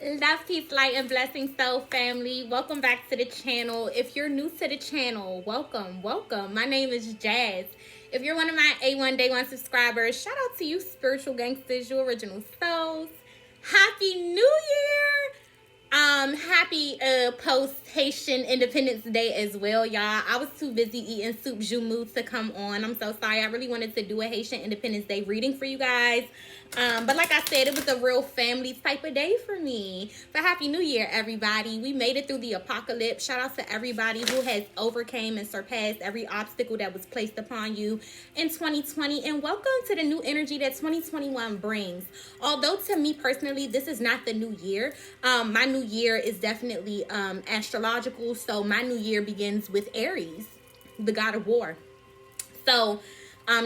Love, peace, light, and blessings, soul family. Welcome back to the channel. If you're new to the channel, welcome. My name is Jazz. If you're one of my A1 Day 1 subscribers, shout out to you, spiritual gangsters, you original souls. Happy New Year! Happy post Haitian Independence Day as well, y'all. I was too busy eating soup jumu to come on. I'm so sorry. I really wanted to do a Haitian Independence Day reading for you guys. But like I said, it was a real family type of day for me. But Happy New Year, everybody. We made it through the apocalypse. Shout out to everybody who has overcame and surpassed every obstacle that was placed upon you in 2020. And welcome to the new energy that 2021 brings. Although to me personally, this is not the new year. My new year is definitely astrological. So my new year begins with Aries, the god of war. So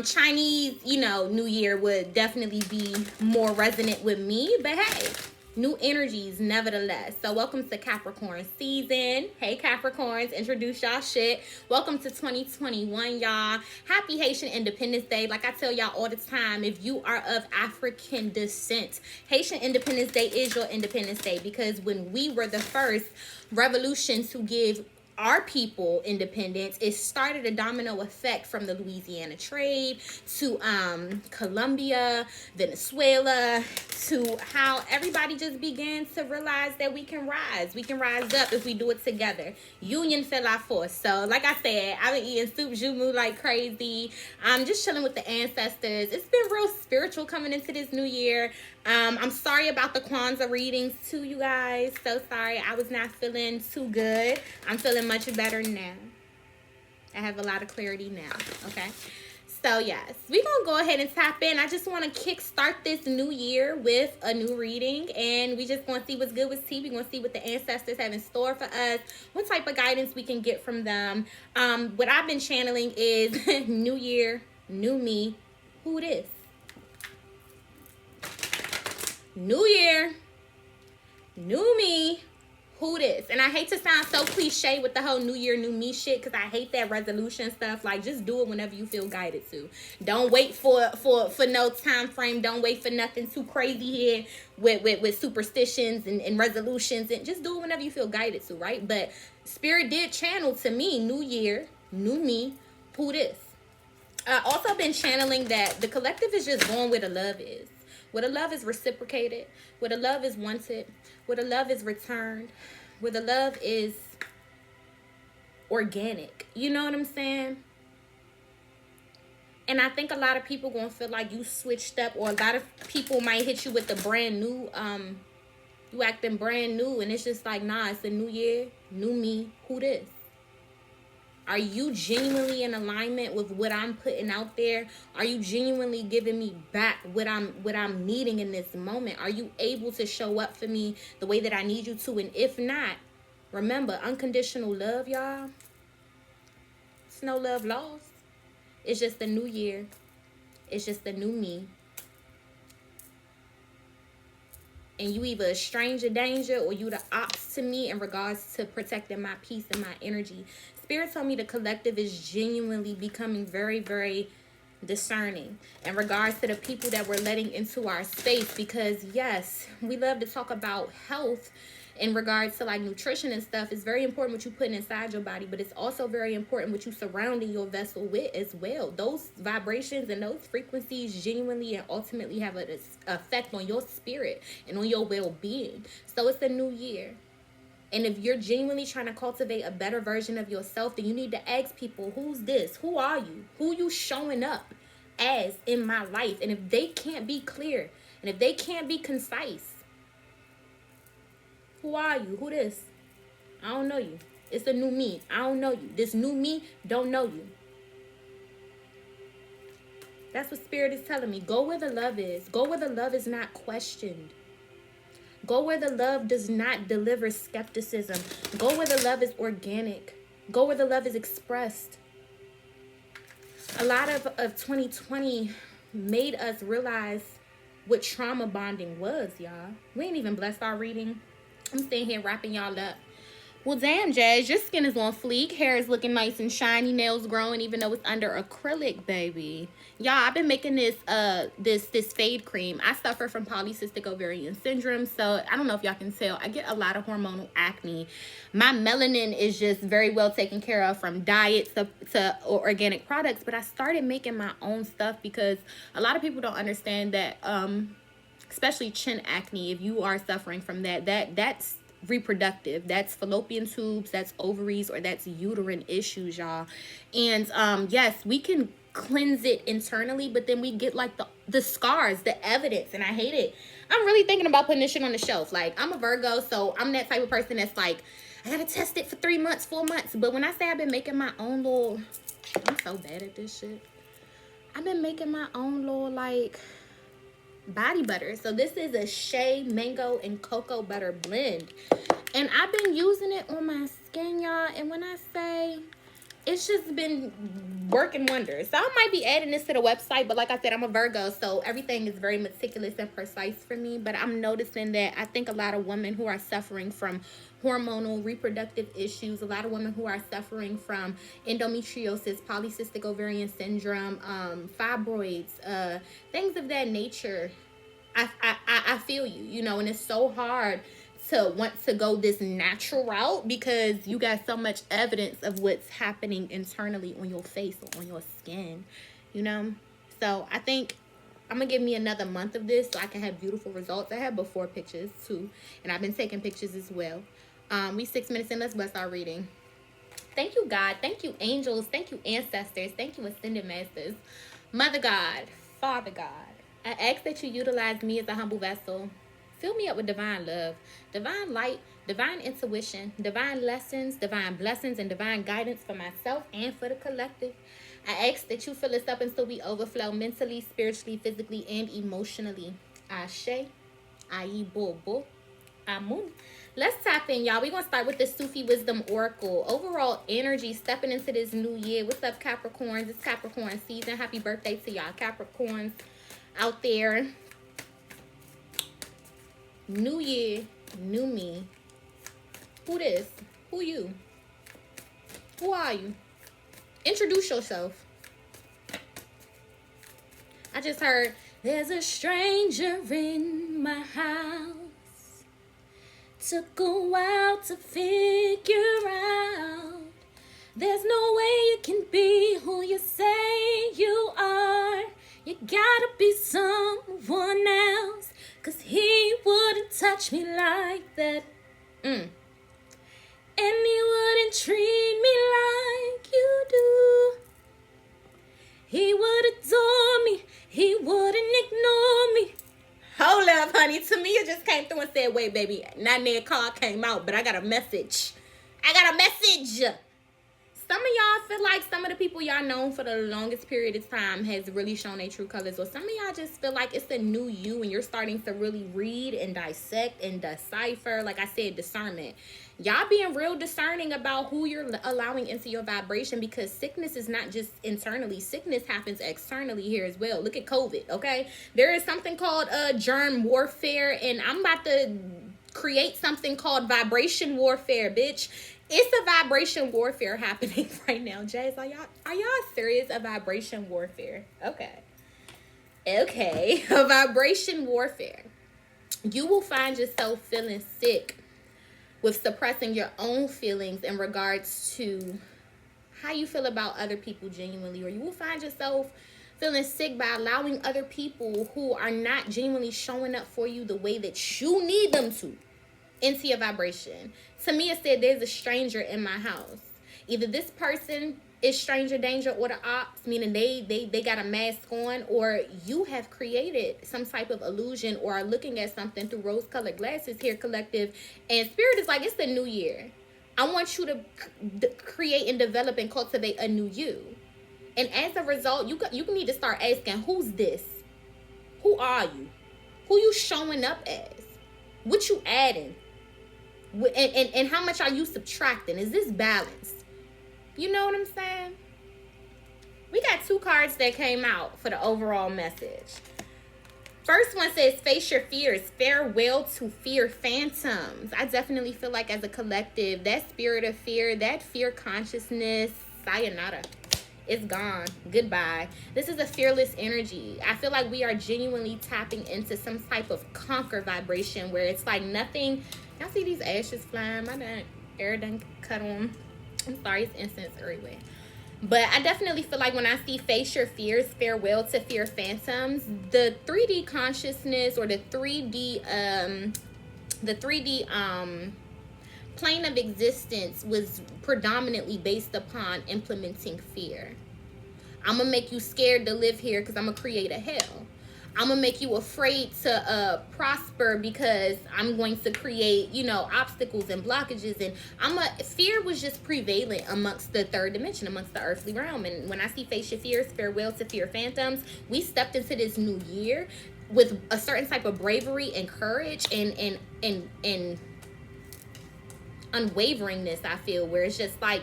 Chinese, New Year would definitely be more resonant with me. But hey, new energies nevertheless. So welcome to Capricorn season. Hey Capricorns, introduce y'all shit. Welcome to 2021, y'all. Happy Haitian Independence Day. Like I tell y'all all the time, if you are of African descent, Haitian Independence Day is your Independence Day, because when we were the first revolution to give our people independence, it started a domino effect from the Louisiana trade to Colombia, Venezuela, to how everybody just began to realize that we can rise up if we do it together. Union fait la force. So like I said, I've been eating soup jumu like crazy. I'm just chilling with the ancestors. It's been real spiritual coming into this new year. I'm sorry about the Kwanzaa readings too, you guys. So sorry. I was not feeling too good. I'm feeling much better now. I have a lot of clarity now. Okay. So yes, we're going to go ahead and tap in. I just want to kickstart this new year with a new reading. And we just going to see what's good with tea. We're going to see what the ancestors have in store for us. What type of guidance we can get from them. What I've been channeling is new year, new me. Who this? New year, new me, who this? And I hate to sound so cliche with the whole new year, new me shit, because I hate that resolution stuff. Like, just do it whenever you feel guided to. Don't wait for no time frame. Don't wait for nothing too crazy here with superstitions and resolutions. And just do it whenever you feel guided to, right? But Spirit did channel to me, new year, new me, who this? Also been channeling that the collective is just going where the love is. Where the love is reciprocated, where the love is wanted, where the love is returned, where the love is organic. You know what I'm saying? And I think a lot of people gonna feel like you switched up, or a lot of people might hit you with the brand new, you acting brand new, and it's just like, nah, it's a new year, new me, who this? Are you genuinely in alignment with what I'm putting out there? Are you genuinely giving me back what I'm needing in this moment? Are you able to show up for me the way that I need you to? And if not, remember, unconditional love, y'all. It's no love lost. It's just a new year. It's just a new me. And you either a stranger danger, or you the ops to me in regards to protecting my peace and my energy. Spirit told me the collective is genuinely becoming very, very discerning in regards to the people that we're letting into our space. Because yes, we love to talk about health in regards to like nutrition and stuff. It's very important what you put inside your body, but it's also very important what you surrounding your vessel with as well. Those vibrations and those frequencies genuinely and ultimately have an effect on your spirit and on your well-being. So it's a new year. And if you're genuinely trying to cultivate a better version of yourself, then you need to ask people, who's this? Who are you? Who you showing up as in my life? And if they can't be clear, and if they can't be concise, who are you? Who this? I don't know you. It's a new me. I don't know you. This new me don't know you. That's what Spirit is telling me. Go where the love is. Go where the love is not questioned. Go where the love does not deliver skepticism. Go where the love is organic. Go where the love is expressed. A lot of 2020 made us realize what trauma bonding was, y'all. We ain't even blessed our reading. I'm sitting here wrapping y'all up Well, damn, Jazz, your skin is on fleek. Hair is looking nice and shiny. Nails growing, even though it's under acrylic, baby. Y'all, I've been making this fade cream. I suffer from polycystic ovarian syndrome, so I don't know if y'all can tell. I get a lot of hormonal acne. My melanin is just very well taken care of from diets to organic products, but I started making my own stuff because a lot of people don't understand that, especially chin acne, if you are suffering from that's reproductive. That's fallopian tubes, that's ovaries, or that's uterine issues, y'all. And yes, we can cleanse it internally, but then we get like the scars, the evidence, and I hate it. I'm really thinking about putting this shit on the shelf. Like, I'm a Virgo, so I'm that type of person that's like, I gotta test it for 3 months, 4 months. But when I say I've been making my own little, I'm so bad at this shit. I've been making my own little like body butter. So this is a shea mango and cocoa butter blend, and I've been using it on my skin, y'all, and when I say it's just been working wonders. So I might be adding this to the website, but like I said, I'm a Virgo, so everything is very meticulous and precise for me. But I'm noticing that I think a lot of women who are suffering from hormonal reproductive issues, a lot of women who are suffering from endometriosis, polycystic ovarian syndrome, fibroids, things of that nature, I feel you, you know, and it's so hard to want to go this natural route because you got so much evidence of what's happening internally on your face or on your skin, you know. So I think I'm gonna give me another month of this so I can have beautiful results. I have before pictures too, and I've been taking pictures as well. We 6 minutes in. Let's bless our reading. Thank you, God. Thank you, angels. Thank you, ancestors. Thank you, ascended masters. Mother God, Father God, I ask that you utilize me as a humble vessel. Fill me up with divine love, divine light, divine intuition, divine lessons, divine blessings, and divine guidance for myself and for the collective. I ask that you fill us up until we overflow mentally, spiritually, physically, and emotionally. Ashe, Ayi Bobo, Amun. Let's tap in, y'all. We're going to start with the Sufi Wisdom Oracle. Overall energy stepping into this new year. What's up, Capricorns? It's Capricorn season. Happy birthday to y'all, Capricorns out there. New year, new me. Who this? Who you? Who are you? Introduce yourself. I just heard, there's a stranger in my house. Took a while to figure out. There's no way you can be who you say you are. You gotta be someone else, 'cause he wouldn't touch me like that. And he wouldn't treat me like you do. He would adore me. He wouldn't ignore me. Hold up, honey. Tamia just came through and said, wait, baby, not their call came out, but I got a message. I got a message. Some of y'all feel like some of the people y'all known for the longest period of time has really shown their true colors. Or some of y'all just feel like it's a new you and you're starting to really read and dissect and decipher. Like I said, discernment. Y'all being real discerning about who you're allowing into your vibration, because sickness is not just internally. Sickness happens externally here as well. Look at COVID, okay? There is something called germ warfare, and I'm about to create something called vibration warfare, bitch. It's a vibration warfare happening right now. Jazz, are y'all serious? A vibration warfare. Okay. A vibration warfare. You will find yourself feeling sick with suppressing your own feelings in regards to how you feel about other people genuinely, or you will find yourself feeling sick by allowing other people who are not genuinely showing up for you the way that you need them to into your vibration. Tamia said, there's a stranger in my house. Either this person is stranger danger or the ops, meaning they got a mask on, or you have created some type of illusion or are looking at something through rose-colored glasses here, collective. And spirit is like, it's the new year. I want you to create and develop and cultivate a new you. And as a result, you need to start asking, who's this? Who are you? Who you showing up as? What you adding? And how much are you subtracting? Is this balanced? You know what I'm saying? We got 2 cards that came out for the overall message. First one says, face your fears. Farewell to fear phantoms. I definitely feel like as a collective, that spirit of fear, that fear consciousness, sayonara. It's gone. Goodbye. This is a fearless energy. I feel like we are genuinely tapping into some type of conquer vibration where it's like nothing. Y'all see these ashes flying? My air done cut on. I'm sorry, it's incense everywhere. But I definitely feel like when I see face your fears, farewell to fear phantoms, the 3D consciousness or the 3D plane of existence was predominantly based upon implementing fear. I'm gonna make you scared to live here because I'm gonna create a hell. I'm gonna make you afraid to prosper because I'm going to create, you know, obstacles and blockages. And fear was just prevalent amongst the third dimension, amongst the earthly realm. And when I see face your fears, farewell to fear phantoms, we stepped into this new year with a certain type of bravery and courage and unwaveringness. I feel where it's just like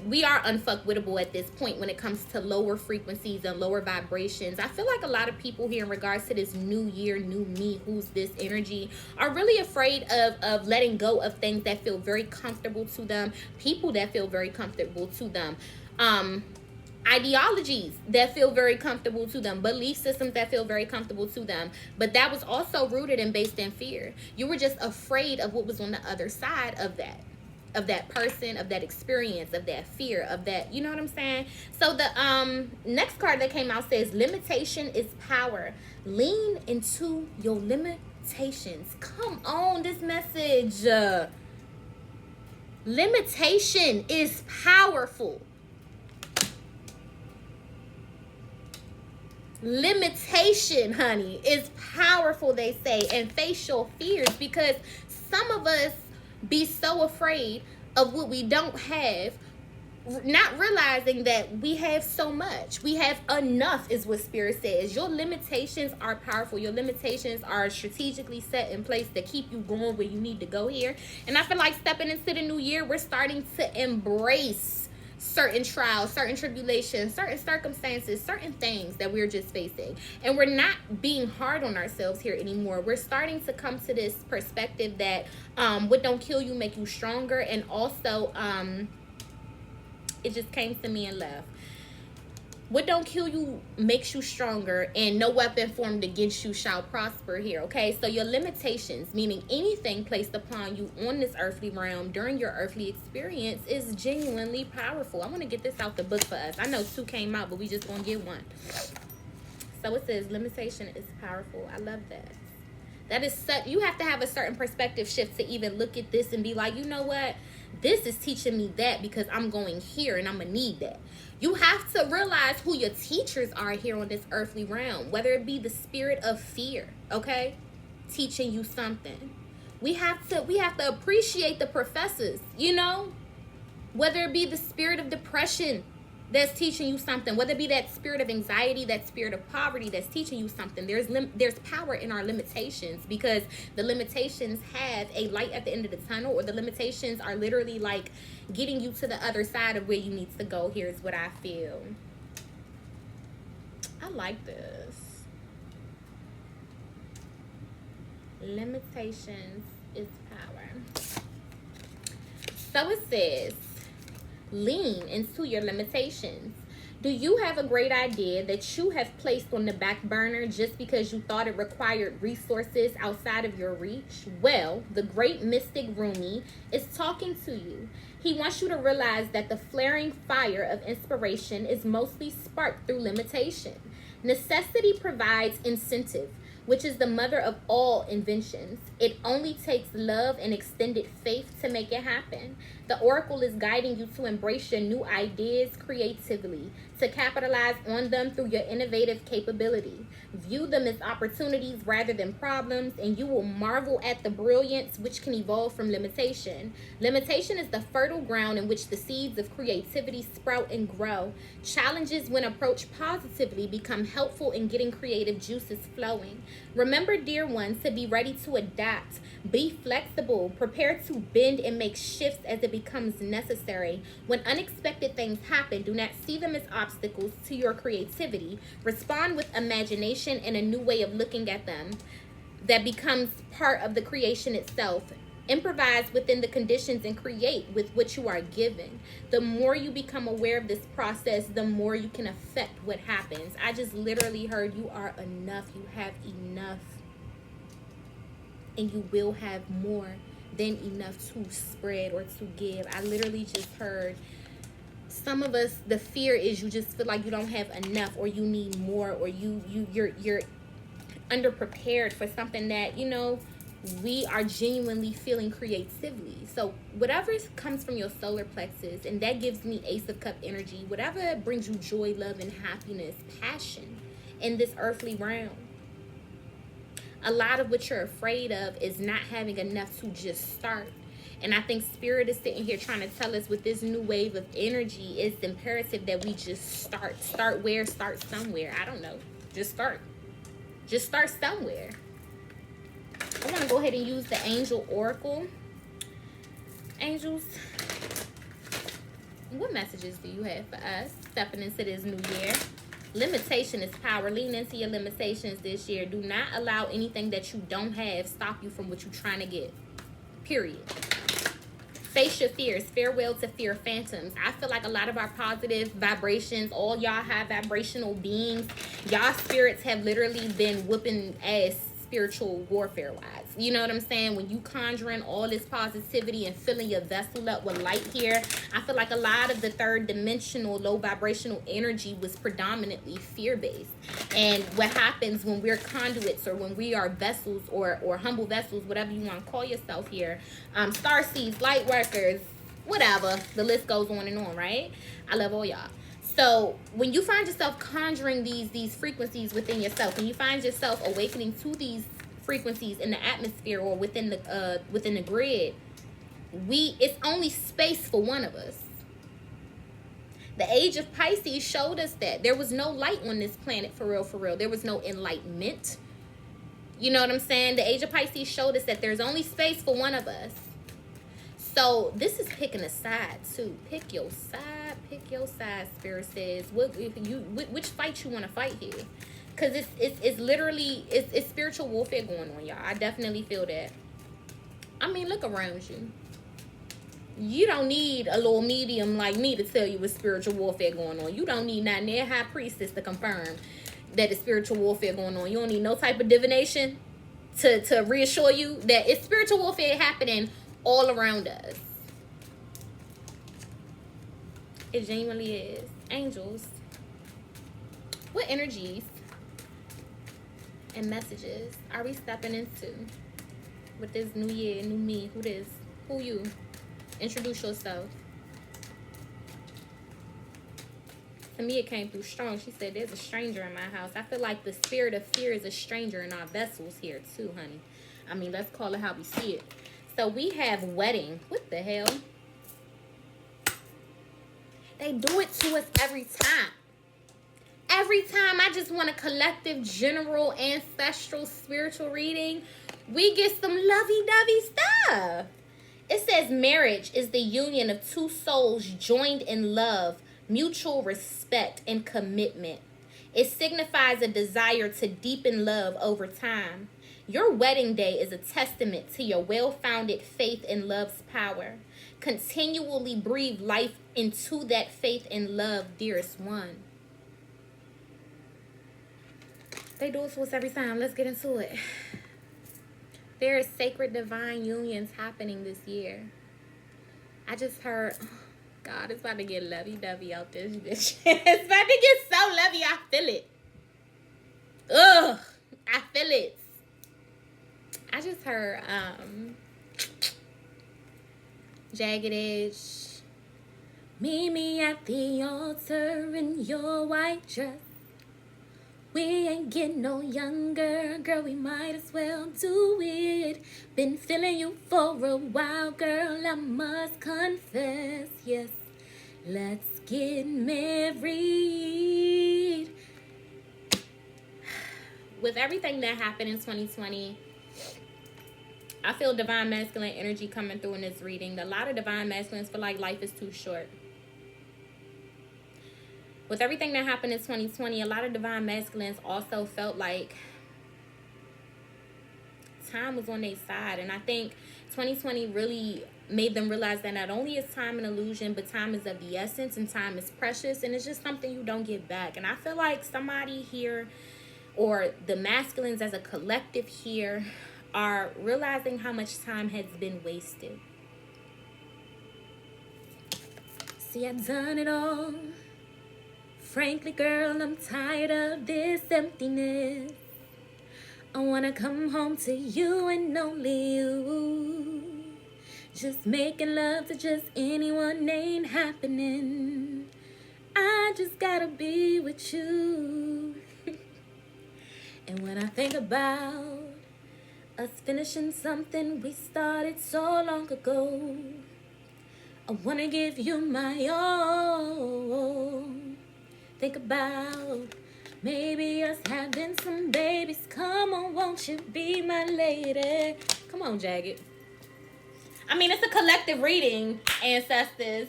we are unfuckwittable at this point when it comes to lower frequencies and lower vibrations. I feel like a lot of people here in regards to this new year, new me, who's this energy, are really afraid of letting go of things that feel very comfortable to them, people that feel very comfortable to them, ideologies that feel very comfortable to them, belief systems that feel very comfortable to them. But that was also rooted and based in fear. You were just afraid of what was on the other side of that person, of that experience, of that fear, of that, you know what I'm saying? So the next card that came out says, limitation is power. Lean into your limitations. Come on, this message. Limitation is powerful. Limitation, honey, is powerful, they say. And face your fears, because some of us be so afraid of what we don't have, not realizing that we have so much. We have enough is what Spirit says. Your limitations are powerful. Your limitations are strategically set in place to keep you going where you need to go here. And I feel like stepping into the new year, we're starting to embrace certain trials, certain tribulations, certain circumstances, certain things that we're just facing. And we're not being hard on ourselves here anymore. We're starting to come to this perspective that what don't kill you make you stronger. And also, it just came to me and left. What don't kill you makes you stronger, and no weapon formed against you shall prosper here, okay? So your limitations, meaning anything placed upon you on this earthly realm during your earthly experience, is genuinely powerful. I want to get this out the book for us. I know 2 came out, but we just gonna get 1. So it says limitation is powerful. I love that. That is such, you have to have a certain perspective shift to even look at this and be like, you know what? This is teaching me that because I'm going here and I'm gonna need that. You have to realize who your teachers are here on this earthly realm, whether it be the spirit of fear, okay, teaching you something. We have to appreciate the professors, you know, whether it be the spirit of depression that's teaching you something, whether it be that spirit of anxiety, that spirit of poverty that's teaching you something. There's power in our limitations, because the limitations have a light at the end of the tunnel, or the limitations are literally like getting you to the other side of where you need to go. Here's what I feel. I like this. Limitations is power. So it says, lean into your limitations. Do you have a great idea that you have placed on the back burner just because you thought it required resources outside of your reach? Well, the great mystic Rumi is talking to you. He wants you to realize that the flaring fire of inspiration is mostly sparked through limitation. Necessity provides incentive, which is the mother of all inventions. It only takes love and extended faith to make it happen. The oracle is guiding you to embrace your new ideas creatively, to capitalize on them through your innovative capability. View them as opportunities rather than problems, and you will marvel at the brilliance which can evolve from limitation. Limitation is the fertile ground in which the seeds of creativity sprout and grow. Challenges, when approached positively, become helpful in getting creative juices flowing. Remember, dear ones, to be ready to adapt. Be flexible, prepare to bend and make shifts as it becomes necessary. When unexpected things happen, do not see them as obstacles to your creativity. Respond with imagination and a new way of looking at them that becomes part of the creation itself. Improvise within the conditions and create with what you are given. The more you become aware of this process, the more you can affect what happens. I just literally heard you are enough. You have enough. And you will have more than enough to spread or to give. I literally just heard, some of us, the fear is you just feel like you don't have enough, or you need more, or you're underprepared for something that, you know, we are genuinely feeling creatively. So whatever comes from your solar plexus, and that gives me Ace of Cup energy, whatever brings you joy, love, and happiness, passion in this earthly realm. A lot of what you're afraid of is not having enough to just start. And I think Spirit is sitting here trying to tell us, with this new wave of energy, it's imperative that we just start. Start where? Start somewhere. I don't know. Just start. Just start somewhere. I want to go ahead and use the Angel Oracle. Angels, what messages do you have for us stepping into this new year? Limitation is power. Lean into your limitations this year. Do not allow anything that you don't have stop you from what you're trying to get. Period. Face your fears. Farewell to fear phantoms. I feel like a lot of our positive vibrations, all y'all high vibrational beings, y'all spirits have literally been whooping ass spiritual warfare wise. You know what I'm saying? When you conjuring all this positivity and filling your vessel up with light here, I feel like a lot of the third dimensional low vibrational energy was predominantly fear-based. And what happens when we're conduits, or when we are vessels, or humble vessels, whatever you want to call yourself here, starseeds, light workers, whatever, the list goes on and on, right? I love all y'all. So when you find yourself conjuring these frequencies within yourself, and you find yourself awakening to these frequencies in the atmosphere or within the grid, it's only space for one of us. The age of Pisces showed us that there was no light on this planet, for real, for real. There was no enlightenment. You know what I'm saying? The age of Pisces showed us that there's only space for one of us. So this is picking a side too. Pick your side. Pick your side. Spirit says, which fight you want to fight here? Because it's literally it's spiritual warfare going on, y'all. I definitely feel that. I mean, look around you. You don't need a little medium like me to tell you what spiritual warfare going on. You don't need not near high priestess to confirm that it's spiritual warfare going on. You don't need no type of divination to reassure you that it's spiritual warfare happening all around us. It genuinely is. Angels, what energies and messages are we stepping into with this new year, new me? Who you? Introduce yourself. To me, it came through strong. She said, there's a stranger in my house. I feel like the spirit of fear is a stranger in our vessels here too, honey. I mean, let's call it how we see it. So we have wedding. What the hell? They do it to us every time. Every time I just want a collective, general, ancestral, spiritual reading, we get some lovey-dovey stuff. It says marriage is the union of two souls joined in love, mutual respect, and commitment. It signifies a desire to deepen love over time. Your wedding day is a testament to your well-founded faith in love's power. Continually breathe life into that faith and love, dearest one. They do it to us every time. Let's get into it. There is sacred divine unions happening this year. I just heard, oh, God, it's about to get lovey-dovey out this bitch. It's about to get so lovey, I feel it. Ugh, I feel it. I just heard Jagged Edge. Meet me at the altar in your white dress. We ain't getting no younger, girl, we might as well do it. Been feeling you for a while, girl, I must confess, yes. Let's get married. with everything that happened in 2020, I feel divine masculine energy coming through in this reading. A lot of divine masculines feel like life is too short. With everything that happened in 2020, a lot of divine masculines also felt like time was on their side. And I think 2020 really made them realize that not only is time an illusion, but time is of the essence and time is precious, and it's just something you don't get back. And I feel like somebody here, or the masculines as a collective here, are realizing how much time has been wasted. See, I've done it all. Frankly, girl, I'm tired of this emptiness. I wanna come home to you and only you. Just making love to just anyone ain't happening. I just gotta be with you. And when I think about us finishing something we started so long ago, I wanna give you my all. Think about maybe us having some babies. Come on, won't you be my lady? Come on, Jagged. I mean, it's a collective reading, ancestors.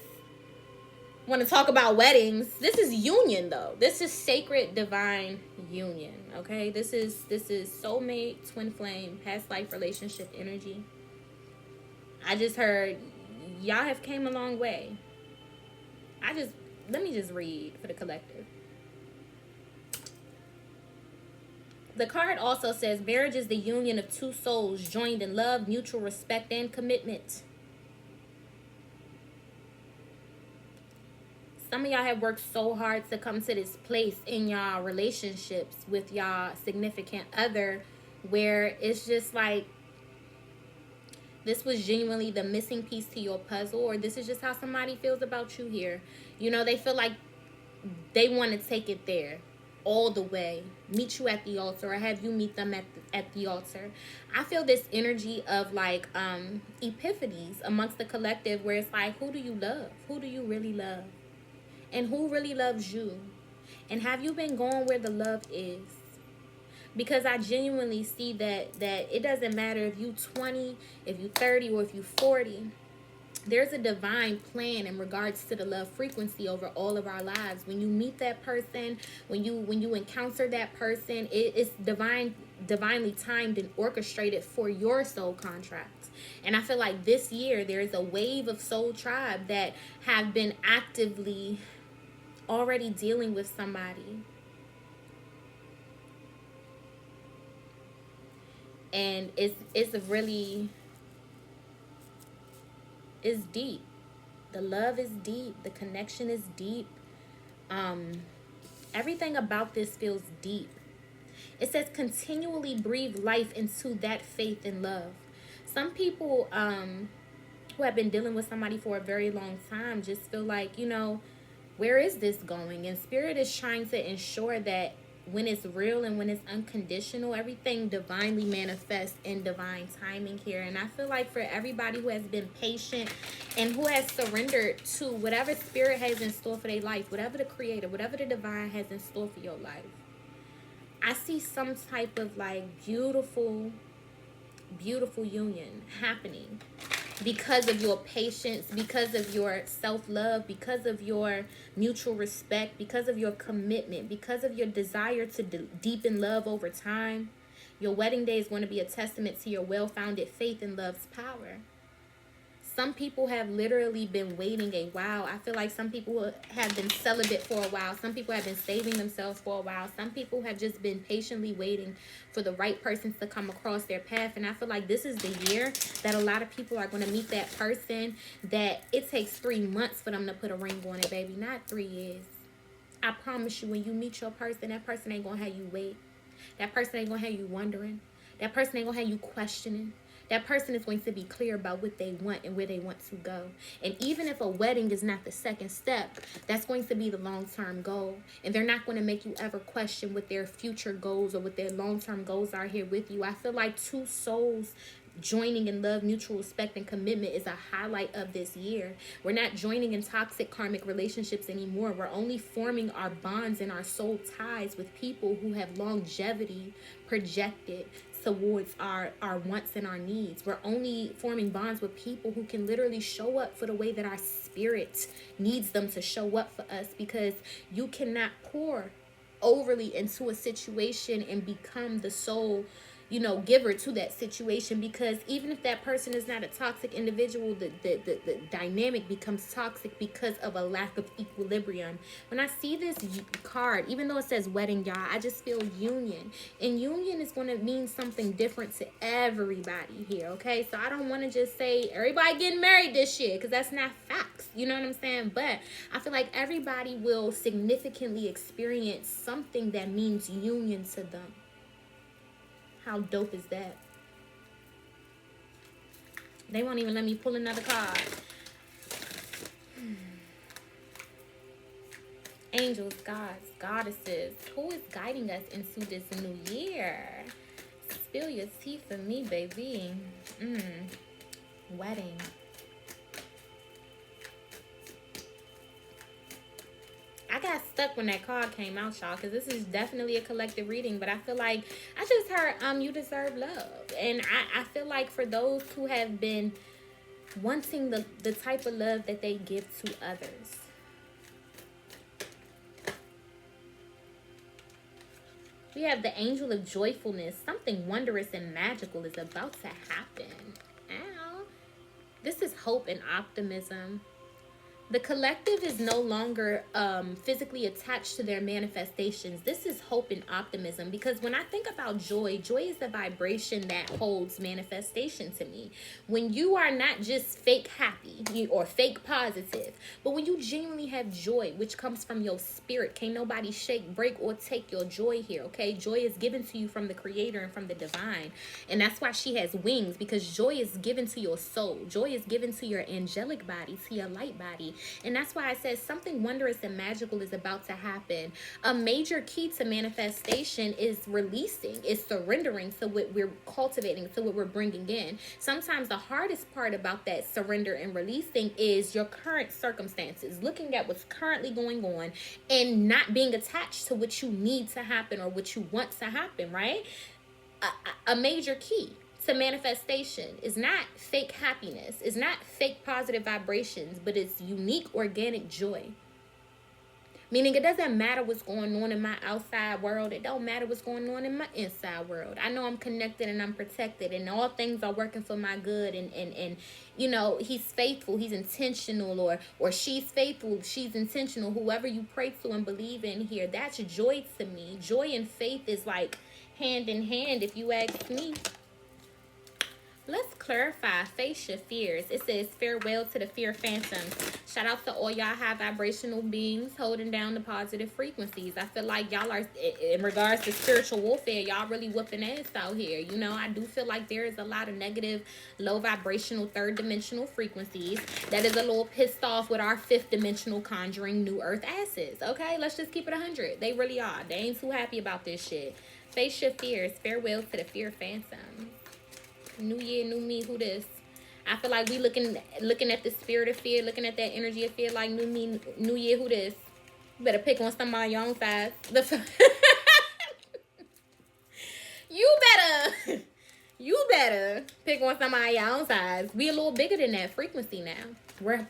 Want to talk about weddings. This is union, though. This is sacred divine union, okay? This is soulmate, twin flame, past life relationship energy. I just heard y'all have came a long way. Let me just read for the collective. The card also says marriage is the union of two souls joined in love, mutual respect, and commitment. Some of y'all have worked so hard to come to this place in y'all relationships with y'all significant other where it's just like this was genuinely the missing piece to your puzzle, or this is just how somebody feels about you here. You know, they feel like they want to take it there all the way, meet you at the altar, or have you meet them at the altar. I feel this energy of like epiphanies amongst the collective where it's like, who do you love? Who do you really love? And who really loves you? And have you been going where the love is? Because I genuinely see that it doesn't matter if you 20, if you 30, or if you 40. There's a divine plan in regards to the love frequency over all of our lives. When you meet that person, when you encounter that person, it's divinely timed and orchestrated for your soul contract. And I feel like this year there's a wave of soul tribe that have been actively already dealing with somebody. And it's really, it's deep. The love is deep. The connection is deep. Everything about this feels deep. It says continually breathe life into that faith and love. Some people who have been dealing with somebody for a very long time just feel like, you know, where is this going? And Spirit is trying to ensure that when it's real and when it's unconditional, everything divinely manifests in divine timing here. And I feel like for everybody who has been patient and who has surrendered to whatever Spirit has in store for their life, whatever the Creator, whatever the divine has in store for your life, I see some type of like beautiful, beautiful union happening because of your patience, because of your self-love, because of your mutual respect, because of your commitment, because of your desire to deepen love over time. Your wedding day is going to be a testament to your well-founded faith in love's power. Some people have literally been waiting a while. I feel like some people have been celibate for a while. Some people have been saving themselves for a while. Some people have just been patiently waiting for the right persons to come across their path. And I feel like this is the year that a lot of people are going to meet that person that it takes 3 months for them to put a ring on it, baby, not 3 years. I promise you, when you meet your person, that person ain't going to have you wait. That person ain't going to have you wondering. That person ain't going to have you questioning. That person is going to be clear about what they want and where they want to go. And even if a wedding is not the second step, that's going to be the long-term goal. And they're not going to make you ever question what their future goals or what their long-term goals are here with you. I feel like two souls joining in love, mutual respect, and commitment is a highlight of this year. We're not joining in toxic karmic relationships anymore. We're only forming our bonds and our soul ties with people who have longevity projected towards our wants and our needs. We're only forming bonds with people who can literally show up for the way that our spirit needs them to show up for us, because you cannot pour overly into a situation and become the sole giver to that situation, because even if that person is not a toxic individual, the dynamic becomes toxic because of a lack of equilibrium. When I see this card, even though it says wedding, y'all, I just feel union, and union is going to mean something different to everybody here, okay? So I don't want to just say everybody getting married this year, because that's not facts, you know what I'm saying? But I feel like everybody will significantly experience something that means union to them. How dope is that? They won't even let me pull another card. Angels, gods, goddesses, who is guiding us into this new year? Spill your tea for me, baby. Wedding. I got stuck when that card came out, y'all, because this is definitely a collective reading, but I feel like I just heard you deserve love. And I feel like for those who have been wanting the type of love that they give to others, we have the angel of joyfulness. Something wondrous and magical is about to happen. Ow. This is hope and optimism. The collective is no longer physically attached to their manifestations. This is hope and optimism, because when I think about joy, joy is the vibration that holds manifestation to me. When you are not just fake happy or fake positive, but when you genuinely have joy, which comes from your spirit, can't nobody shake, break, or take your joy here, okay? Joy is given to you from the creator and from the divine. And that's why she has wings, because joy is given to your soul. Joy is given to your angelic body, to your light body. And that's why I said something wondrous and magical is about to happen. A major key to manifestation is releasing, is surrendering to what we're cultivating, to what we're bringing in. Sometimes the hardest part about that surrender and releasing is your current circumstances, looking at what's currently going on and not being attached to what you need to happen or what you want to happen, right? A major key to manifestation is not fake happiness, it's not fake positive vibrations, but it's unique organic joy. Meaning it doesn't matter what's going on in my outside world, it don't matter what's going on in my inside world. I know I'm connected and I'm protected, and all things are working for my good, and you know, he's faithful, he's intentional, or she's faithful, she's intentional. Whoever you pray to and believe in here, that's joy to me. Joy and faith is like hand in hand, if you ask me. Let's clarify. Face your fears. It says farewell to the fear phantoms. Shout out to all y'all high vibrational beings holding down the positive frequencies. I feel like y'all are, in regards to spiritual warfare, y'all really whooping ass out here. You know, I do feel like there is a lot of negative, low vibrational, third dimensional frequencies that is a little pissed off with our fifth dimensional conjuring new earth asses. Okay, let's just keep it 100. They really are. They ain't too happy about this shit. Face your fears. Farewell to the fear phantoms. New year, new me. Who this? I feel like we looking at the spirit of fear, looking at that energy of fear, like new me, new year. Who this? You better pick on somebody your own size. You better pick on somebody your own size. We a little bigger than that frequency now.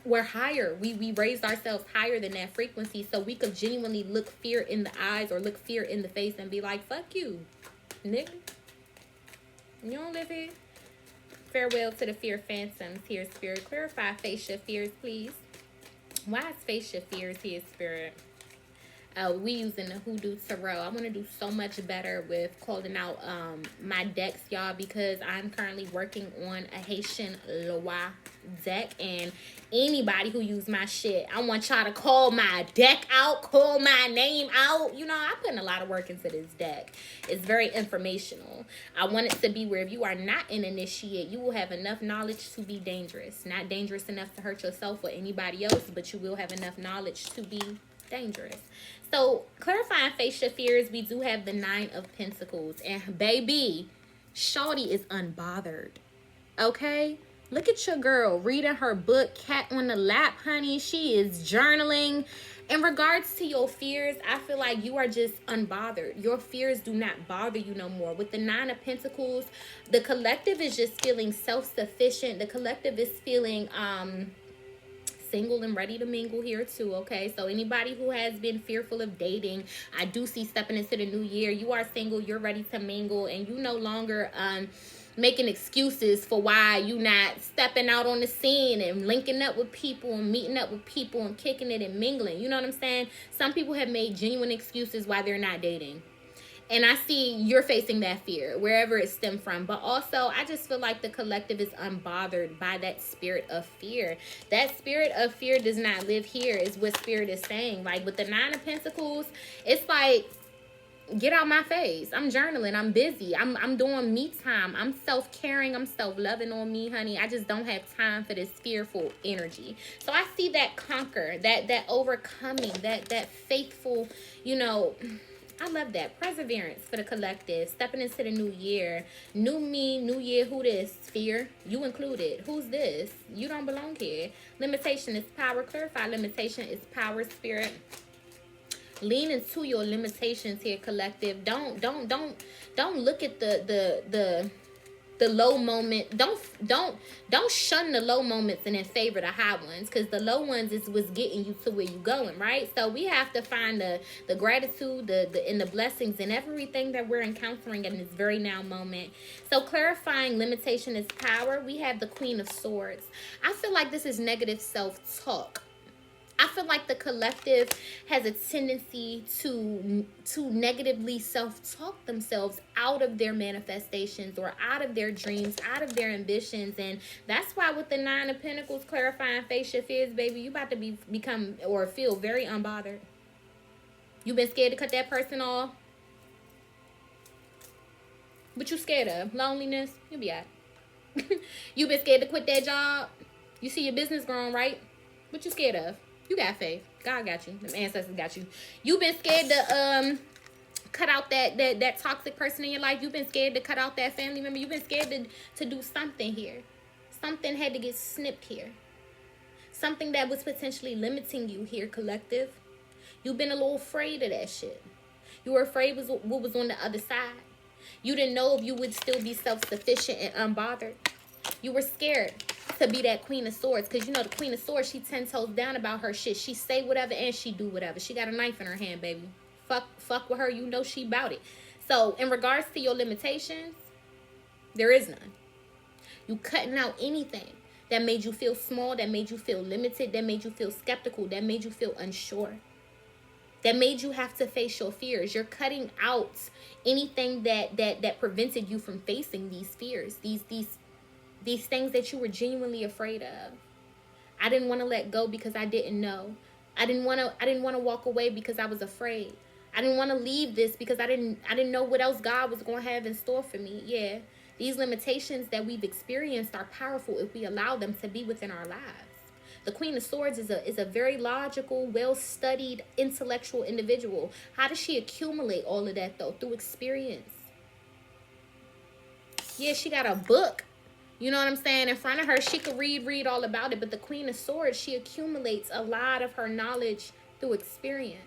We're higher. We raised ourselves higher than that frequency, so we could genuinely look fear in the eyes or look fear in the face and be like, "Fuck you, nigga. You don't live here." Farewell to the fear phantoms here, Spirit. Clarify, face your fears, please. Why is face your fears here, Spirit? We using the Hoodoo Tarot. I want to do so much better with calling out my decks, y'all, because I'm currently working on a Haitian Loa deck, and anybody who use my shit, I want y'all to call my deck out, call my name out. You know, I put in a lot of work into this deck. It's very informational. I want it to be where if you are not an initiate, you will have enough knowledge to be dangerous. Not dangerous enough to hurt yourself or anybody else, but you will have enough knowledge to be dangerous. So, clarifying face your fears, we do have the 9 of Pentacles. And baby, shawty is unbothered. Okay? Look at your girl reading her book, cat on the lap, honey. She is journaling. In regards to your fears, I feel like you are just unbothered. Your fears do not bother you no more. With the Nine of Pentacles, the collective is just feeling self-sufficient. The collective is feeling single and ready to mingle here too. Okay, so anybody who has been fearful of dating, I do see stepping into the new year, you are single, you're ready to mingle, and you no longer making excuses for why you not stepping out on the scene and linking up with people and meeting up with people and kicking it and mingling. You know what I'm saying? Some people have made genuine excuses why they're not dating. And I see you're facing that fear, wherever it stemmed from. But also, I just feel like the collective is unbothered by that spirit of fear. That spirit of fear does not live here, is what spirit is saying. Like, with the Nine of Pentacles, it's like, get out my face. I'm journaling. I'm busy. I'm doing me time. I'm self-caring. I'm self-loving on me, honey. I just don't have time for this fearful energy. So I see that conquer, that overcoming, that faithful, you know... I love that. Perseverance for the collective. Stepping into the new year. New me, new year. Who this? Fear. You included. Who's this? You don't belong here. Limitation is power. Clarify limitation is power, spirit. Lean into your limitations here, collective. Don't look at the low moment. Don't shun the low moments and then favor the high ones, because the low ones is what's getting you to where you going, right? So we have to find the gratitude, and the blessings in everything that we're encountering in this very now moment. So clarifying limitation is power. We have the Queen of Swords. I feel like this is negative self-talk. I feel like the collective has a tendency to negatively self-talk themselves out of their manifestations or out of their dreams, out of their ambitions. And that's why with the Nine of Pentacles, clarifying face your fears, baby, you about to become or feel very unbothered. You've been scared to cut that person off. What you scared of? Loneliness? You'll be all right. You've been scared to quit that job. You see your business growing, right? What you scared of? You got faith. God got you. Them ancestors got you. You've been scared to cut out that toxic person in your life. You've been scared to cut out that family member. You've been scared to do something here. Something had to get snipped here. Something that was potentially limiting you here, collective. You've been a little afraid of that shit. You were afraid of what was on the other side. You didn't know if you would still be self-sufficient and unbothered. You were scared to be that Queen of Swords, because you know the Queen of Swords, she 10 toes down about her shit. She say whatever and she do whatever. She got a knife in her hand, baby. Fuck with her, you know she about it. So in regards to your limitations, there is none. You cutting out anything that made you feel small, that made you feel limited, that made you feel skeptical, that made you feel unsure, that made you have to face your fears. You're cutting out anything that prevented you from facing these fears, these things that you were genuinely afraid of. I didn't want to let go because I didn't know. I didn't want to walk away because I was afraid. I didn't want to leave this because I didn't know what else God was going to have in store for me. Yeah. These limitations that we've experienced are powerful if we allow them to be within our lives. The Queen of Swords is a very logical, well-studied, intellectual individual. How does she accumulate all of that, though? Through experience. Yeah, she got a book. You know what I'm saying? In front of her, she could read all about it. But the Queen of Swords, she accumulates a lot of her knowledge through experience.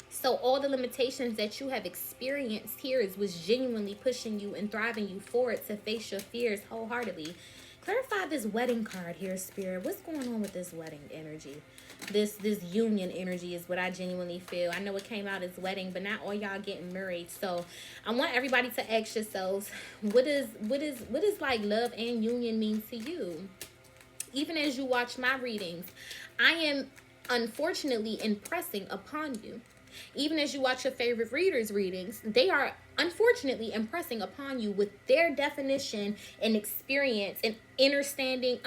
So all the limitations that you have experienced here was genuinely pushing you and thriving you forward to face your fears wholeheartedly. Clarify this wedding card here, Spirit. What's going on with this wedding energy? This union energy is what I genuinely feel. I know it came out as wedding, but not all y'all getting married. So I want everybody to ask yourselves, what does like love and union mean to you? Even as you watch my readings, I am unfortunately impressing upon you. Even as you watch your favorite readers' readings, they are unfortunately impressing upon you with their definition and experience and understanding,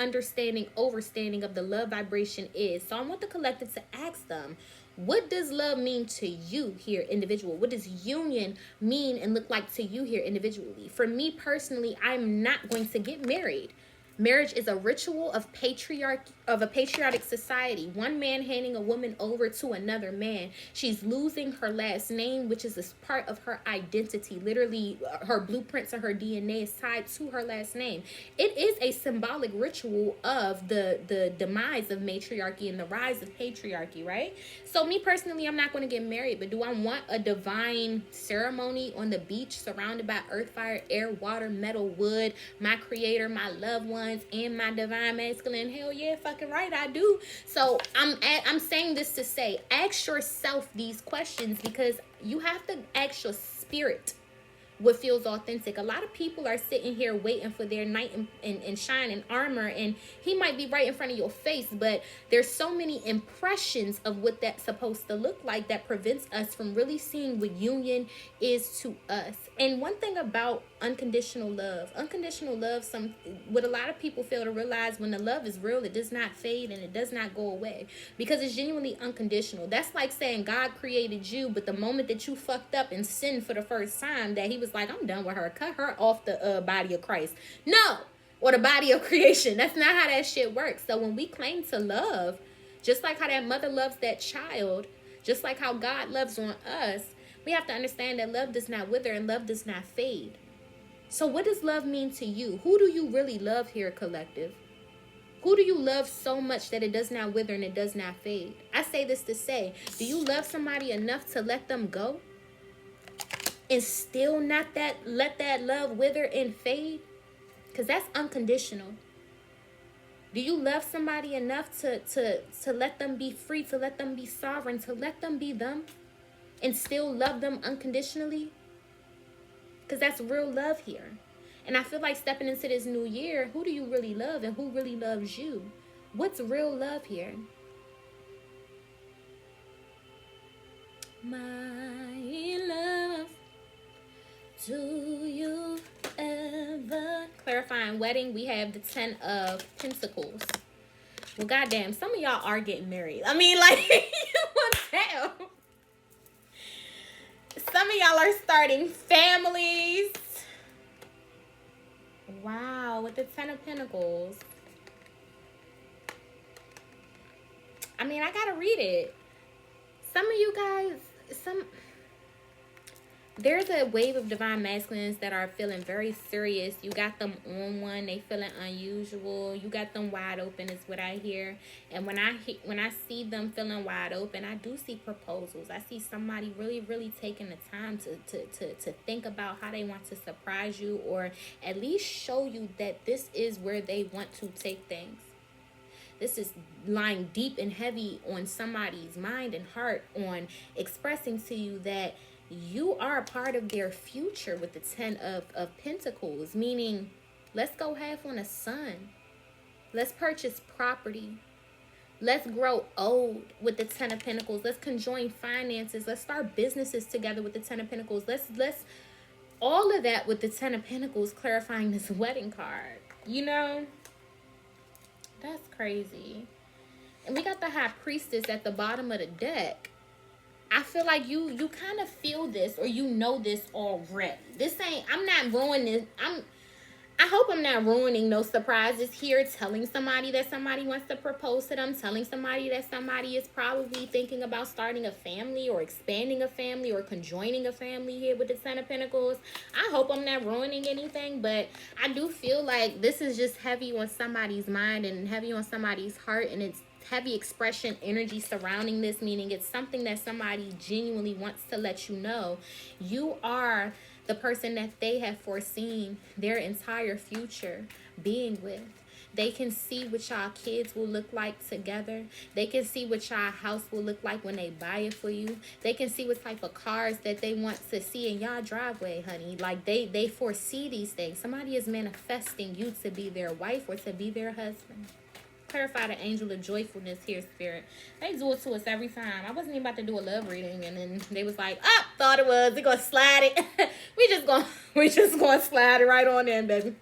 overstanding of the love vibration is. So I want the collective to ask them, what does love mean to you here, individual? What does union mean and look like to you here individually? For me personally, I'm not going to get married. Marriage is a ritual of patriarchy of a patriotic society. One man handing a woman over to another man. She's losing her last name, which is a part of her identity. Literally, her blueprints and her DNA is tied to her last name. It is a symbolic ritual of the demise of matriarchy and the rise of patriarchy, right? So me personally, I'm not going to get married, but do I want a divine ceremony on the beach surrounded by earth, fire, air, water, metal, wood, my creator, my loved ones, and my divine masculine? Hell yeah, fucking right, I do. So I'm saying this to say, ask yourself these questions, because you have to ask your spirit what feels authentic. A lot of people are sitting here waiting for their knight and shine and armor, and he might be right in front of your face, but there's so many impressions of what that's supposed to look like that prevents us from really seeing what union is to us. And one thing about unconditional love, what a lot of people fail to realize, when the love is real, it does not fade and it does not go away, because it's genuinely unconditional. That's like saying God created you, but the moment that you fucked up and sinned for the first time, that he was like, I'm done with her, cut her off the body of Christ. No, or the body of creation. That's not how that shit works. So when we claim to love, just like how that mother loves that child, just like how God loves on us, we have to understand that love does not wither and love does not fade. So what does love mean to you? Who do you really love here, collective? Who do you love so much that it does not wither and it does not fade? I say this to say, do you love somebody enough to let them go and still not let that love wither and fade? Because that's unconditional. Do you love somebody enough to let them be free, to let them be sovereign, to let them be them, and still love them unconditionally? Because that's real love here. And I feel like stepping into this new year, who do you really love and who really loves you? What's real love here? My love, do you ever... Clarifying wedding, we have the 10 of Pentacles. Well, goddamn, some of y'all are getting married. I mean, like, you want to tell. Some of y'all are starting families. Wow, with the 10 of Pentacles. I mean, I gotta read it. Some of you guys, there's a wave of divine masculines that are feeling very serious. You got them on one, they feeling unusual. You got them wide open is what I hear. And when I see them feeling wide open, I do see proposals. I see somebody really, really taking the time to think about how they want to surprise you, or at least show you that this is where they want to take things. This is lying deep and heavy on somebody's mind and heart, on expressing to you that you are a part of their future with the 10 of Pentacles, meaning let's go half on a son. Let's purchase property. Let's grow old with the 10 of Pentacles. Let's conjoin finances. Let's start businesses together with the 10 of Pentacles. Let's all of that with the 10 of Pentacles, clarifying this wedding card. You know, that's crazy. And we got the High Priestess at the bottom of the deck. I feel like you kind of feel this, or you know this already. This ain't, I'm not ruining, I hope I'm not ruining no surprises here, telling somebody that somebody wants to propose to them, telling somebody that somebody is probably thinking about starting a family or expanding a family or conjoining a family here with the 10 of Pentacles. I hope I'm not ruining anything, but I do feel like this is just heavy on somebody's mind and heavy on somebody's heart, and it's heavy expression energy surrounding this, meaning it's something that somebody genuinely wants to let you know. You are the person that they have foreseen their entire future being with. They can see what y'all kids will look like together. They can see what y'all house will look like when they buy it for you. They can see what type of cars that they want to see in y'all driveway, honey. Like they foresee these things. Somebody is manifesting you to be their wife or to be their husband. Clarify the angel of joyfulness here, spirit. They do it to us every time. I wasn't even about to do a love reading, and then they was like, "Ah, thought it was. They gonna slide it. we just gonna slide it right on in, baby."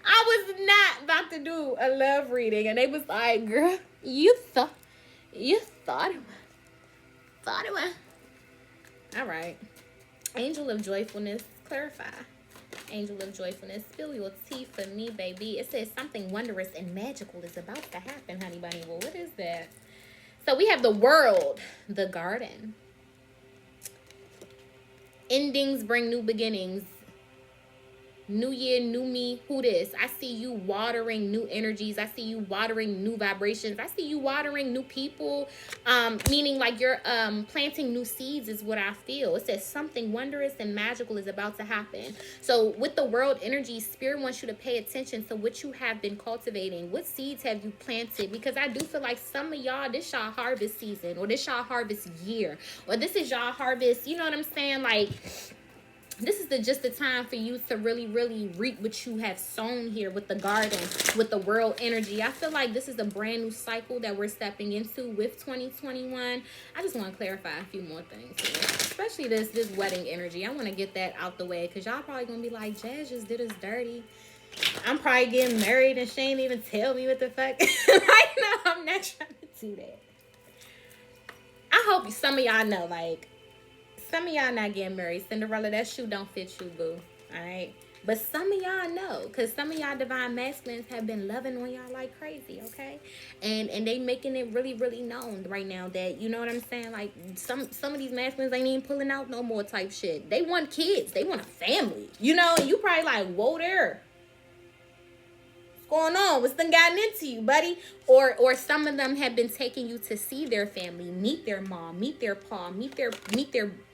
I was not about to do a love reading, and they was like, "Girl, you thought it was. All right, angel of joyfulness. Clarify. Angel of joyfulness, spill your tea for me, baby. It says something wondrous and magical is about to happen, honey bunny. Well, what is that? So we have the world, the garden. Endings bring new beginnings. New year, new me. Who this? I see you watering new energies. I see you watering new vibrations. I see you watering new people. Meaning like you're planting new seeds is what I feel. It says something wondrous and magical is about to happen. So with the world energy, spirit wants you to pay attention to what you have been cultivating. What seeds have you planted? Because I do feel like some of y'all, this y'all harvest season, or this y'all harvest year, or this is y'all harvest, you know what I'm saying? Like, this is just the time for you to really, really reap what you have sown here with the garden, with the world energy. I feel like this is a brand new cycle that we're stepping into with 2021. I just want to clarify a few more things here, especially this wedding energy. I want to get that out the way because y'all probably going to be like, Jazz just did us dirty. I'm probably getting married and she ain't even tell me what the fuck. Like, no, I'm not trying to do that. I hope some of y'all know, like, some of y'all not getting married. Cinderella, that shoe don't fit you, boo. All right? But some of y'all know, because some of y'all divine masculines have been loving on y'all like crazy, okay? And they making it really, really known right now that, you know what I'm saying? Like, some of these masculines ain't even pulling out no more type shit. They want kids. They want a family. You know? And you probably like, whoa there. Going on? What's done gotten into you, buddy? Or some of them have been taking you to see their family, meet their mom, meet their pa, meet their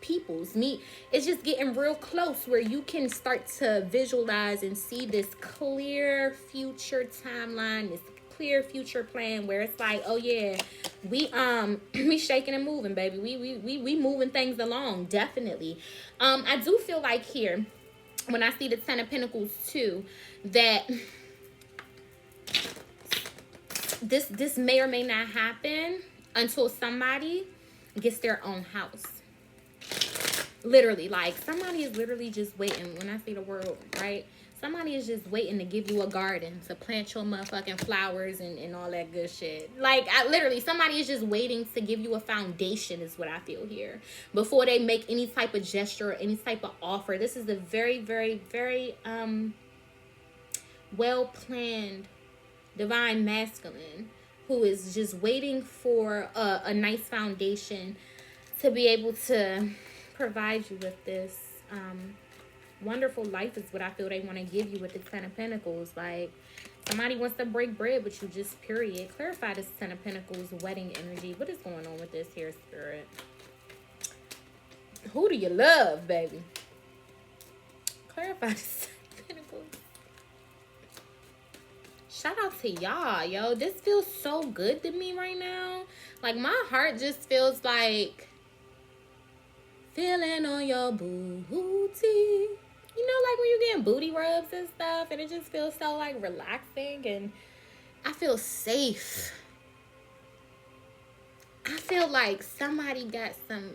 peoples, it's just getting real close where you can start to visualize and see this clear future timeline, this clear future plan where it's like, oh yeah, we we shaking and moving, baby. We moving things along, definitely. I do feel like here when I see the 10 of Pentacles too, that this may or may not happen until somebody gets their own house. Literally, like, somebody is literally just waiting. When I see the world, right? Somebody is just waiting to give you a garden, to plant your motherfucking flowers and all that good shit. Like, literally, somebody is just waiting to give you a foundation is what I feel here. Before they make any type of gesture or any type of offer. This is a very, very, very well-planned divine masculine who is just waiting for a nice foundation to be able to provide you with this wonderful life is what I feel they want to give you with the 10 of Pentacles. Like, somebody wants to break bread with you, just period. Clarify this 10 of Pentacles wedding energy. What is going on with this here, spirit? Who do you love, baby? Clarify this 10 of Pentacles. Shout out to y'all, yo. This feels so good to me right now. Like, my heart just feels like feeling on your booty. You know, like when you getting booty rubs and stuff, and it just feels so, like, relaxing, and I feel safe. I feel like somebody got some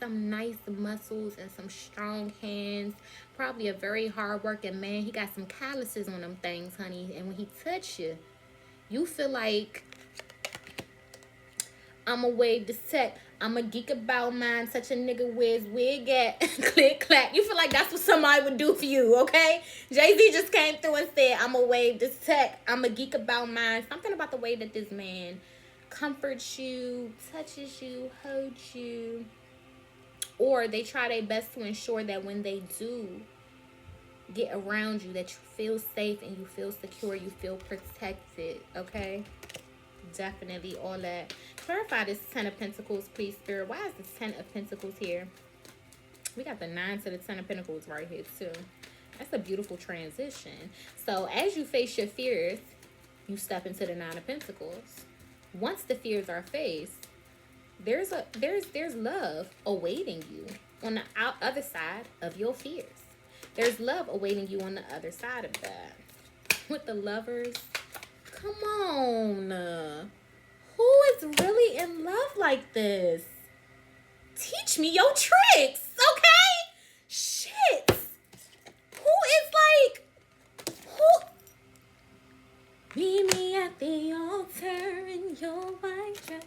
nice muscles and some strong hands. Probably a very hard-working man. He got some calluses on them things, honey. And when he touch you, you feel like, I'ma wave the set. I'ma geek about mine. Such a nigga wears wig at. Click, clack. You feel like that's what somebody would do for you, okay? Jay-Z just came through and said, I'ma wave the set. I'ma geek about mine. Something about the way that this man comforts you, touches you, holds you. Or they try their best to ensure that when they do get around you, that you feel safe and you feel secure, you feel protected, okay? Definitely all that. Clarify this 10 of Pentacles, please, Spirit. Why is this 10 of Pentacles here? We got the 9 to the 10 of Pentacles right here, too. That's a beautiful transition. So as you face your fears, you step into the 9 of Pentacles. Once the fears are faced, there's love awaiting you on the other side of your fears. There's love awaiting you on the other side of that. With the Lovers, come on. Who is really in love like this? Teach me your tricks, okay? Shit. Who is like, who? Meet me at the altar in your white dress.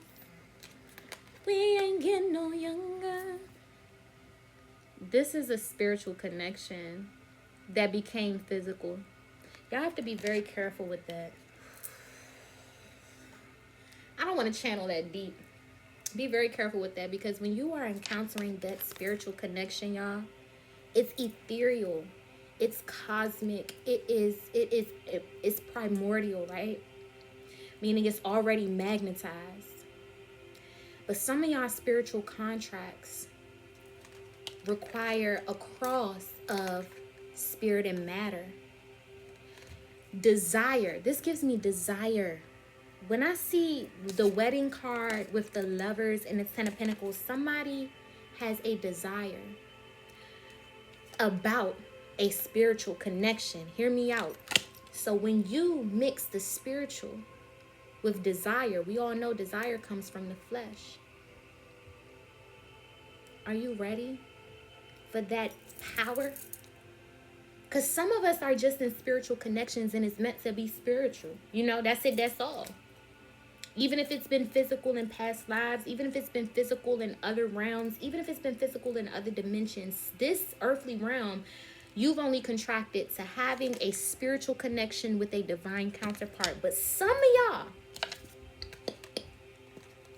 We ain't getting no younger. This is a spiritual connection that became physical. Y'all have to be very careful with that. I don't want to channel that deep. Be very careful with that, because when you are encountering that spiritual connection, y'all, it's ethereal, it's cosmic, it's primordial, right? Meaning it's already magnetized. But some of y'all spiritual contracts require a cross of spirit and matter. Desire. This gives me desire. When I see the wedding card with the Lovers and the Ten of Pentacles, somebody has a desire about a spiritual connection. Hear me out. So when you mix the spiritual with desire, we all know desire comes from the flesh. Are you ready for that power? Because some of us are just in spiritual connections and it's meant to be spiritual. You know, that's it, that's all. Even if it's been physical in past lives, even if it's been physical in other realms, even if it's been physical in other dimensions, this earthly realm, you've only contracted to having a spiritual connection with a divine counterpart. But some of y'all,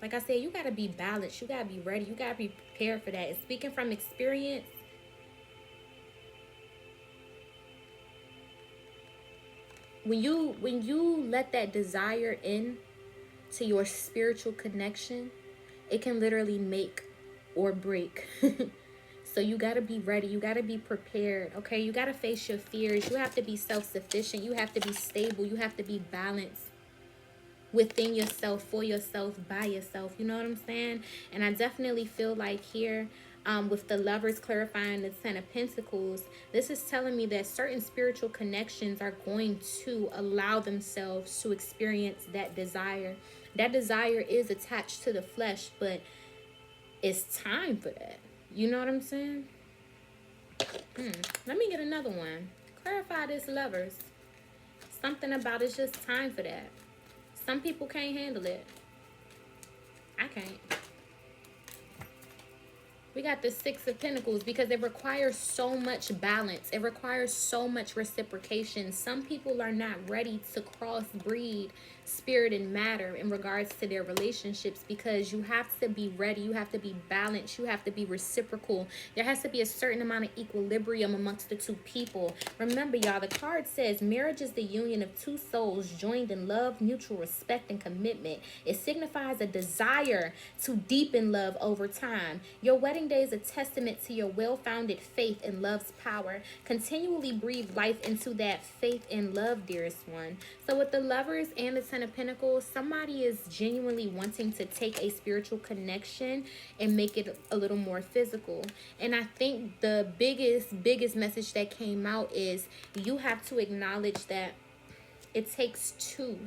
like I said, you got to be balanced. You got to be ready. You got to be prepared for that. And speaking from experience, when you let that desire in to your spiritual connection, it can literally make or break. So you got to be ready. You got to be prepared. Okay, you got to face your fears. You have to be self-sufficient. You have to be stable. You have to be balanced within yourself, for yourself, by yourself. You know what I'm saying? And I definitely feel like here, with the Lovers clarifying the Ten of Pentacles, this is telling me that certain spiritual connections are going to allow themselves to experience that desire. That desire is attached to the flesh, but it's time for that. You know what I'm saying? Let me get another one. Clarify this, Lovers. Something about it's just time for that. Some people can't handle it. I can't. We got the Six of Pentacles because it requires so much balance. It requires so much reciprocation. Some people are not ready to crossbreed spirit and matter in regards to their relationships, because you have to be ready. You have to be balanced. You have to be reciprocal. There has to be a certain amount of equilibrium amongst the two people. Remember, y'all, the card says marriage is the union of two souls joined in love, mutual respect, and commitment. It signifies a desire to deepen love over time. Your wedding day is a testament to your well-founded faith in love's power. Continually breathe life into that faith and love, dearest one. So with the Lovers and the Ten of Pentacles, somebody is genuinely wanting to take a spiritual connection and make it a little more physical. And I think the biggest message that came out is you have to acknowledge that it takes two.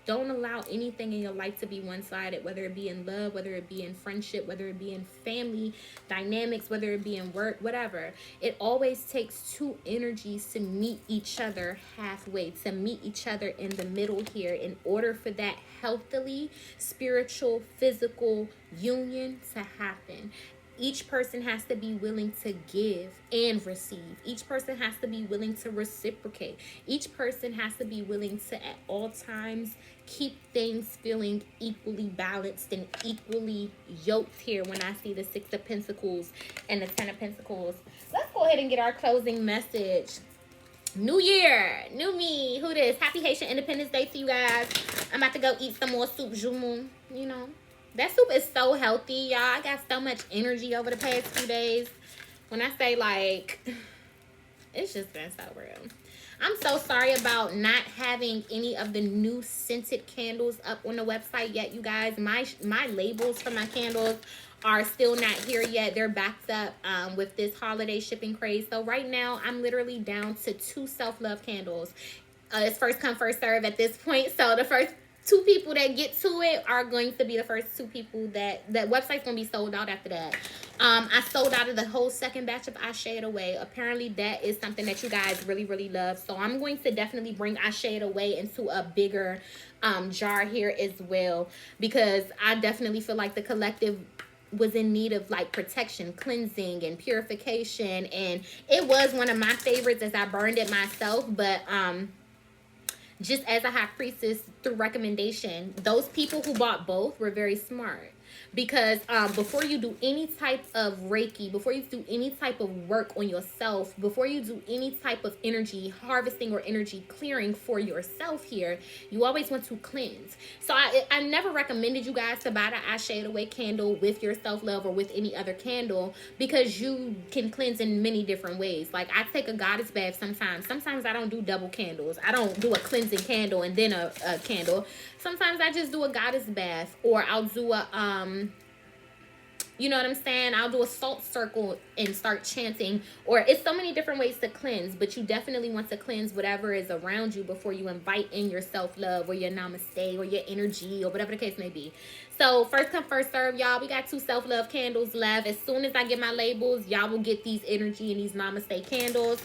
Don't allow anything in your life to be one-sided, whether it be in love, whether it be in friendship, whether it be in family dynamics, whether it be in work, whatever. It always takes two energies to meet each other halfway, to meet each other in the middle here, in order for that healthily spiritual, physical union to happen. Each person has to be willing to give and receive. Each person has to be willing to reciprocate. Each person has to be willing to, at all times, keep things feeling equally balanced and equally yoked here when I see the Six of Pentacles and the Ten of Pentacles. Let's go ahead and get our closing message. New year, new me. Who this? Happy Haitian Independence Day to you guys. I'm about to go eat some more soup jumu, you know. That soup is so healthy, y'all. I got so much energy over the past few days. When I say, like, it's just been so real. I'm so sorry about not having any of the new scented candles up on the website yet, you guys. My labels for my candles are still not here yet. They're backed up with this holiday shipping craze. So right now, I'm literally down to 2 self-love candles. It's first come, first serve at this point. So the first 2 people that get to it are going to be the first 2 people that website's gonna be sold out after that. I sold out of the whole second batch of I Shade Away. Apparently that is something that you guys really, really love. So I'm going to definitely bring I Shade Away into a bigger jar here as well, because I definitely feel like the collective was in need of like protection, cleansing, and purification. And it was one of my favorites as I burned it myself. But just as a high priestess through recommendation, those people who bought both were very smart. Because before you do any type of Reiki, before you do any type of work on yourself, before you do any type of energy harvesting or energy clearing for yourself here, you always want to cleanse. So I never recommended you guys to buy the I Shade Away candle with your self-love or with any other candle, because you can cleanse in many different ways. Like, I take a goddess bath sometimes. Sometimes I don't do double candles. I don't do a cleansing candle and then a candle. Sometimes I just do a goddess bath, or I'll do a you know what I'm saying? I'll do a salt circle and start chanting. Or it's so many different ways to cleanse, but you definitely want to cleanse whatever is around you before you invite in your self-love or your namaste or your energy or whatever the case may be. So first come, first serve, y'all. We got 2 self-love candles left. As soon as I get my labels, y'all will get these energy and these namaste candles.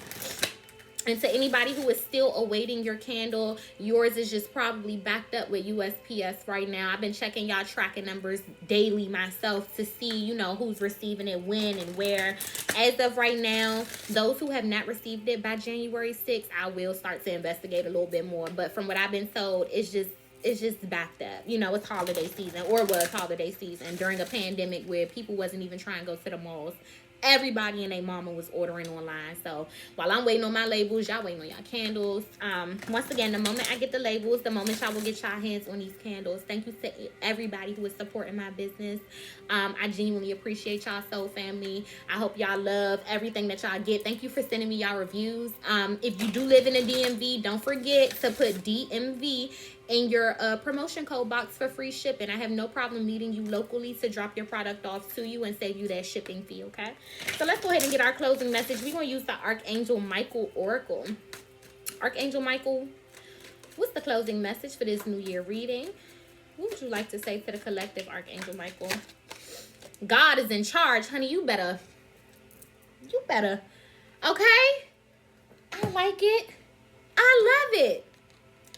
And to anybody who is still awaiting your candle, yours is just probably backed up with USPS right now. I've been checking y'all tracking numbers daily myself to see, you know, who's receiving it, when, and where. As of right now, those who have not received it by January 6th, I will start to investigate a little bit more. But from what I've been told, it's just backed up. You know, it's holiday season, or was holiday season during a pandemic where people wasn't even trying to go to the malls. Everybody and their mama was ordering online. So while I'm waiting on my labels, y'all waiting on y'all candles. Once again, the moment I get the labels, the moment y'all will get y'all hands on these candles. Thank you to everybody who is supporting my business. I genuinely appreciate y'all, soul family. I hope y'all love everything that y'all get. Thank you for sending me y'all reviews. If you do live in the DMV, don't forget to put DMV in your promotion code box for free shipping. I have no problem meeting you locally to drop your product off to you and save you that shipping fee, okay? So let's go ahead and get our closing message. We're going to use the Archangel Michael Oracle. Archangel Michael, what's the closing message for this New Year reading? What would you like to say to the collective, Archangel Michael? God is in charge, honey. You better. Okay? I like it. I love it.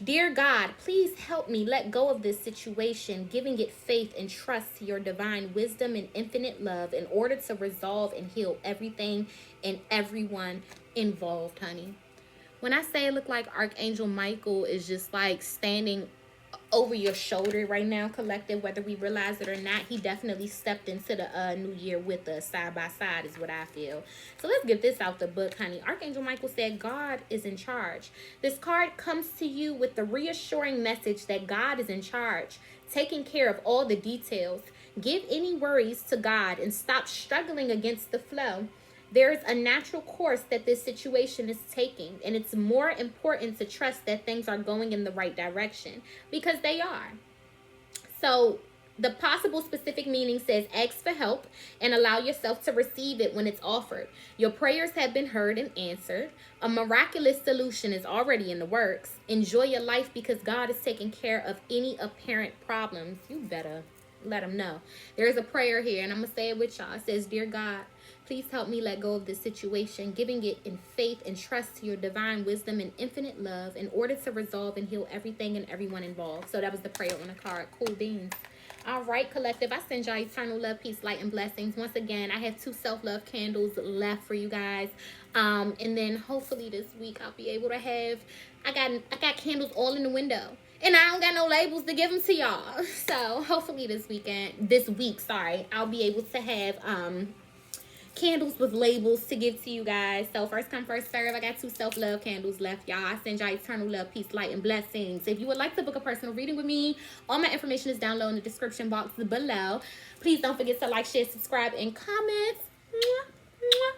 Dear God, please help me let go of this situation, giving it faith and trust to your divine wisdom and infinite love in order to resolve and heal everything and everyone involved, honey. When I say it look like Archangel Michael is just like standing over your shoulder right now, collective, whether we realize it or not, he definitely stepped into the new year with us side by side is what I feel. So let's get this out the book, honey. Archangel Michael said God is in charge. This card comes to you with the reassuring message that God is in charge, taking care of all the details. Give any worries to God and stop struggling against the flow. There's a natural course that this situation is taking, and it's more important to trust that things are going in the right direction, because they are. So the possible specific meaning says ask for help and allow yourself to receive it when it's offered. Your prayers have been heard and answered. A miraculous solution is already in the works. Enjoy your life because God is taking care of any apparent problems. You better let him know. There's a prayer here, and I'm going to say it with y'all. It says, Dear God, please help me let go of this situation, giving it in faith and trust to your divine wisdom and infinite love in order to resolve and heal everything and everyone involved. So that was the prayer on the card. Cool beans. All right, collective. I send y'all eternal love, peace, light, and blessings. Once again, I have 2 self-love candles left for you guys. And then hopefully this week I'll be able to have, I got candles all in the window. And I don't got no labels to give them to y'all. So hopefully this week, I'll be able to have candles with labels to give to you guys. So first come, first serve. I got 2 self-love candles left, y'all. I send y'all eternal love, peace, light, and blessings. If you would like to book a personal reading with me, all my information is down low in the description box below. Please don't forget to like, share, subscribe, and comment. Mwah, mwah.